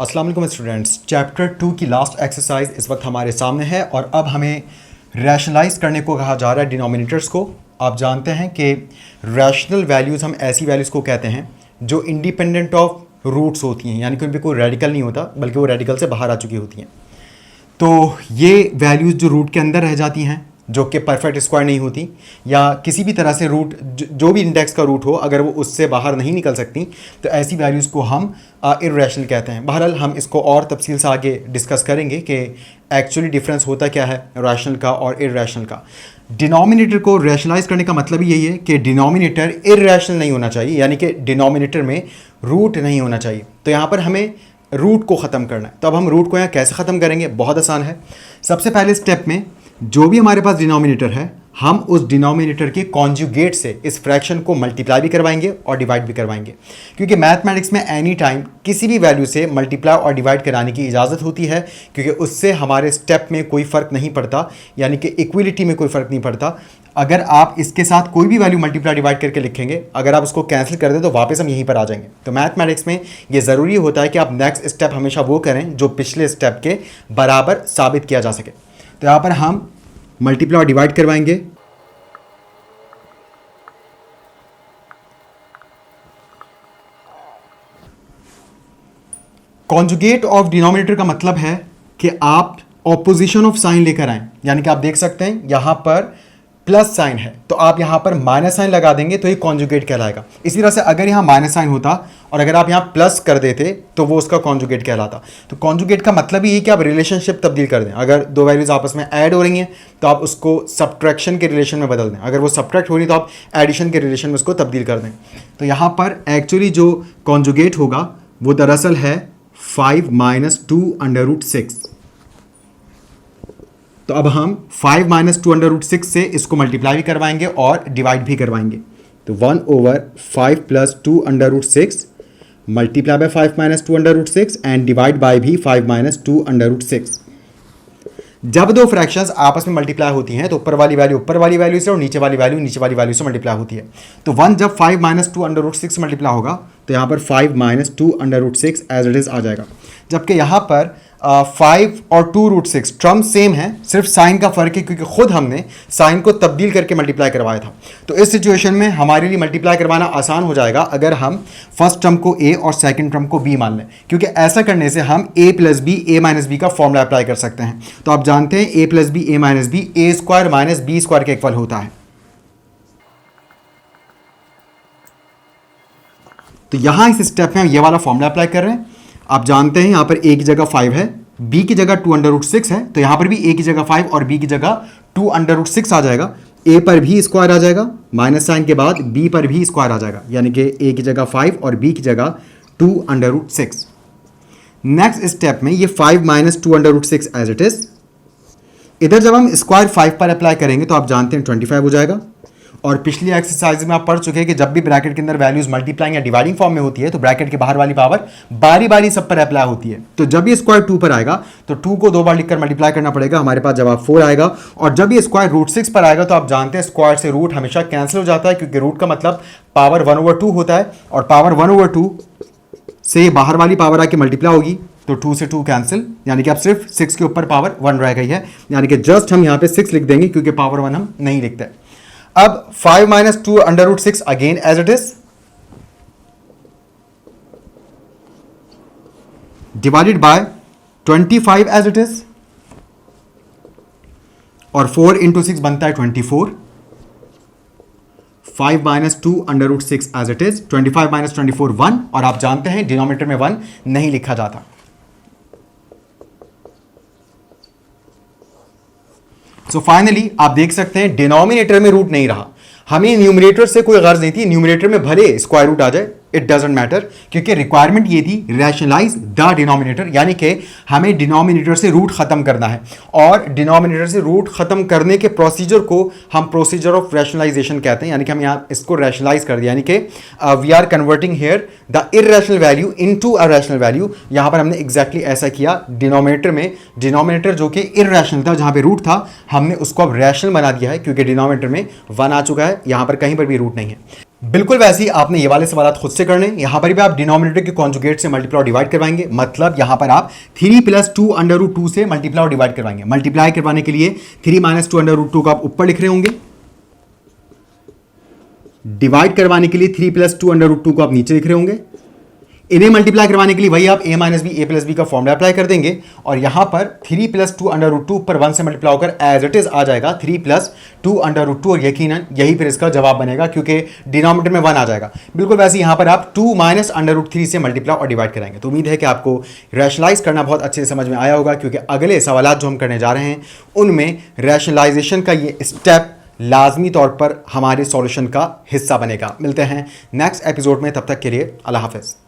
अस्सलाम वालेकुम students. Chapter 2 की लास्ट एक्सरसाइज इस वक्त हमारे सामने है और अब हमें रैशनलाइज करने को कहा जा रहा है डिनोमिनेटर्स को। आप जानते हैं कि रैशनल वैल्यूज़ हम ऐसी वैल्यूज़ को कहते हैं जो इंडिपेंडेंट ऑफ रूट्स होती हैं, यानी कि उनमें कोई रेडिकल नहीं होता बल्कि वो रेडिकल से बाहर आ चुकी होती हैं। तो ये वैल्यूज़ जो रूट के अंदर रह जाती हैं, जो कि परफेक्ट स्क्वायर नहीं होती, या किसी भी तरह से रूट जो भी इंडेक्स का रूट हो अगर वो उससे बाहर नहीं निकल सकती, तो ऐसी वैल्यूज़ को हम इर्रेशनल कहते हैं। बहरहाल हम इसको और तफसील से आगे डिस्कस करेंगे कि एक्चुअली डिफरेंस होता क्या है रैशनल का और इर्रेशनल का। डिनोमिनेटर को रैशनलाइज करने का मतलब यही है कि डिनोमिनेटर इर्रेशनल नहीं होना चाहिए, यानी कि डिनोमिनेटर में रूट नहीं होना चाहिए। तो यहाँ पर हमें रूट को ख़त्म करना है। तो अब हम रूट को यहाँ कैसे ख़त्म करेंगे? बहुत आसान है। सबसे पहले स्टेप में जो भी हमारे पास डिनोमिनेटर है, हम उस डिनोमिनेटर के कॉन्जुगेट से इस फ्रैक्शन को मल्टीप्लाई भी करवाएंगे और डिवाइड भी करवाएंगे, क्योंकि मैथमेटिक्स में एनी टाइम किसी भी वैल्यू से मल्टीप्लाई और डिवाइड कराने की इजाज़त होती है, क्योंकि उससे हमारे स्टेप में कोई फ़र्क नहीं पड़ता, यानी कि इक्वलिटी में कोई फ़र्क नहीं पड़ता। अगर आप इसके साथ कोई भी वैल्यू मल्टीप्लाई डिवाइड करके लिखेंगे, अगर आप उसको कैंसिल कर दें तो वापस हम यहीं पर आ जाएंगे। तो मैथमेटिक्स में ये ज़रूरी होता है कि आप नेक्स्ट स्टेप हमेशा वो करें जो पिछले स्टेप के बराबर साबित किया जा सके। तो यहाँ पर हम मल्टीप्लाई और डिवाइड करवाएंगे। कॉन्जुगेट ऑफ डिनोमिनेटर का मतलब है कि आप ऑपोजिशन ऑफ साइन लेकर आएं, यानी कि आप देख सकते हैं यहां पर प्लस साइन है तो आप यहां पर माइनस साइन लगा देंगे तो ये कॉन्जुगेट कहलाएगा। इसी तरह से अगर यहां माइनस साइन होता और अगर आप यहां प्लस कर देते तो वो उसका कॉन्जुगेट कहलाता। तो कॉन्जुगेट का मतलब ही है कि आप रिलेशनशिप तब्दील कर दें। अगर दो वैल्यूज आपस में ऐड हो रही हैं तो आप उसको सब्ट्रैक्शन के रिलेशन में बदल दें, अगर वो सब्ट्रैक्ट हो रही तो आप एडिशन के रिलेशन में उसको तब्दील कर दें। तो यहां पर एक्चुअली जो कॉन्जुगेट होगा वो दरअसल है 5 - 2√6। तो अब हम 5 - 2√6 से इसको मल्टीप्लाई भी करवाएंगे और डिवाइड भी करवाएंगे। तो 1/5 + 2√6 multiply by 5 - 2√6 and divide by भी 5 - 2√6। जब दो फ्रैक्शंस आपस में मल्टीप्लाई होती हैं तो ऊपर वाली वैल्यू से और नीचे वाली वैल्यू से मल्टीप्लाई होती है। तो 1 जब 5 - 2√6 से मल्टीप्लाई होगा तो यहाँ पर 5 - 2√6 एज इट इज़ आ जाएगा। जबकि यहाँ पर 5 और 2√6 टर्म सेम है, सिर्फ साइन का फ़र्क है, क्योंकि खुद हमने साइन को तब्दील करके मल्टीप्लाई करवाया था। तो इस सिचुएशन में हमारे लिए मल्टीप्लाई करवाना आसान हो जाएगा अगर हम फर्स्ट टर्म को a और सेकंड टर्म को b मान लें, क्योंकि ऐसा करने से हम a + b a - b का फॉर्मूला अप्लाई कर सकते हैं। तो आप जानते हैं a + b a - b a² - b² के इक्वल होता है। तो यहां इस स्टेप में हम ये वाला फॉर्मूला अप्लाई कर रहे हैं। आप जानते हैं यहां पर a की जगह 5 है, b की जगह 2√6 है, तो यहां पर भी a की जगह 5 और b की जगह 2√6 आ जाएगा। a पर भी स्क्वायर आ जाएगा, माइनस साइन के बाद b पर भी स्क्वायर आ जाएगा, यानी कि a की जगह 5 और b की जगह 2√6। नेक्स्ट स्टेप में ये 5 - 2√6 एज इट इज। इधर जब हम स्क्वायर 5 पर अप्लाई करेंगे तो आप जानते हैं 25 हो जाएगा। और पिछली एक्सरसाइज में आप पढ़ चुके हैं कि जब भी ब्रैकेट के अंदर वैल्यूज मल्टीप्लाइंग या डिवाइडिंग फॉर्म में होती है तो ब्रैकेट के बाहर वाली पावर बारी बारी सब पर अप्लाई होती है। तो जब ये स्क्वायर 2 पर आएगा तो 2 को 2 बार लिखकर मल्टीप्लाई करना पड़ेगा, हमारे पास जवाब 4 आएगा। और जब ये स्क्वायर √6 पर आएगा तो आप जानते हैं स्क्वायर से रूट हमेशा कैंसिल हो जाता है, क्योंकि रूट का मतलब पावर 1/2 होता है और पावर 1/2 से बाहर वाली पावर आके मल्टीप्लाई होगी, तो 2 से 2 कैंसिल, यानी कि अब सिर्फ 6 के ऊपर पावर 1 रह गई है, यानी कि जस्ट हम यहाँ पे 6 लिख देंगे क्योंकि पावर 1 हम नहीं लिखते। अब 5 - 2√6 again as it is, divided by 25 as it is, और 4 × 6 बनता है 24। 5 - 2√6 एज इट इज, 25 - 24 1, और आप जानते हैं डिनोमिनेटर में 1 नहीं लिखा जाता। सो फाइनली आप देख सकते हैं डिनोमिनेटर में रूट नहीं रहा। हमें न्यूमरेटर से कोई गर्ज नहीं थी, न्यूमरेटर में भले स्क्वायर रूट आ जाए, इट डजेंट मैटर, क्योंकि रिक्वायरमेंट ये थी रैशनलाइज द डिनोमिनेटर, यानी कि हमें डिनोमिनेटर से रूट खत्म करना है। और डिनोमिनेटर से रूट खत्म करने के प्रोसीजर को हम प्रोसीजर ऑफ रैशनलाइजेशन कहते हैं, यानी कि हम यहाँ इसको रैशनलाइज कर दिया, यानी कि we are converting here the irrational value into a rational value. यहाँ पर हमने एग्जैक्टली ऐसा किया। डिनोमिनेटर में डिनोमिनेटर जो कि इर्रेशनल था, जहाँ पे रूट था, हमने उसको अब रैशनल बना दिया है, क्योंकि डिनोमिनेटर में 1 आ चुका है, यहाँ पर कहीं पर भी रूट नहीं है। बिल्कुल वैसे ही आपने ये वाले सवाल खुद से करने, यहाँ पर भी आप डिनोमिनेटर के कॉन्जुगेट से मल्टीप्लाई और डिवाइड करवाएंगे। मतलब यहाँ पर आप 3 + 2 √2 से मल्टीप्लाई और डिवाइड करवाएंगे। मल्टीप्लाई करवाने के लिए 3 - 2 √2 को आप ऊपर लिख रहे होंगे, डिवाइड करवाने के लिए 3 + 2 √2 को आप नीचे लिख रहे होंगे। इन्हें मल्टीप्लाई करवाने के लिए वही आप a - b a + b का फॉर्मूला अप्लाई कर देंगे और यहां पर 3 + 2 √2 पर 1 से मल्टीप्लाई होकर एज इट इज आ जाएगा 3 + 2 √2 और यकीनन यही फिर इसका जवाब बनेगा क्योंकि डिनोमिनेटर में 1 आ जाएगा। बिल्कुल वैसे यहां पर आप 2 - √3 से मल्टीप्लाई और डिवाइड कराएंगे। तो उम्मीद है कि आपको रैशनलाइज करना बहुत अच्छे से समझ में आया होगा, क्योंकि अगले सवाल जो हम करने जा रहे हैं उनमें रैशनलाइजेशन का ये स्टेप लाजमी तौर पर हमारे सॉल्यूशन का हिस्सा बनेगा। मिलते हैं नेक्स्ट एपिसोड में, तब तक के लिए अल्लाह हाफिज़।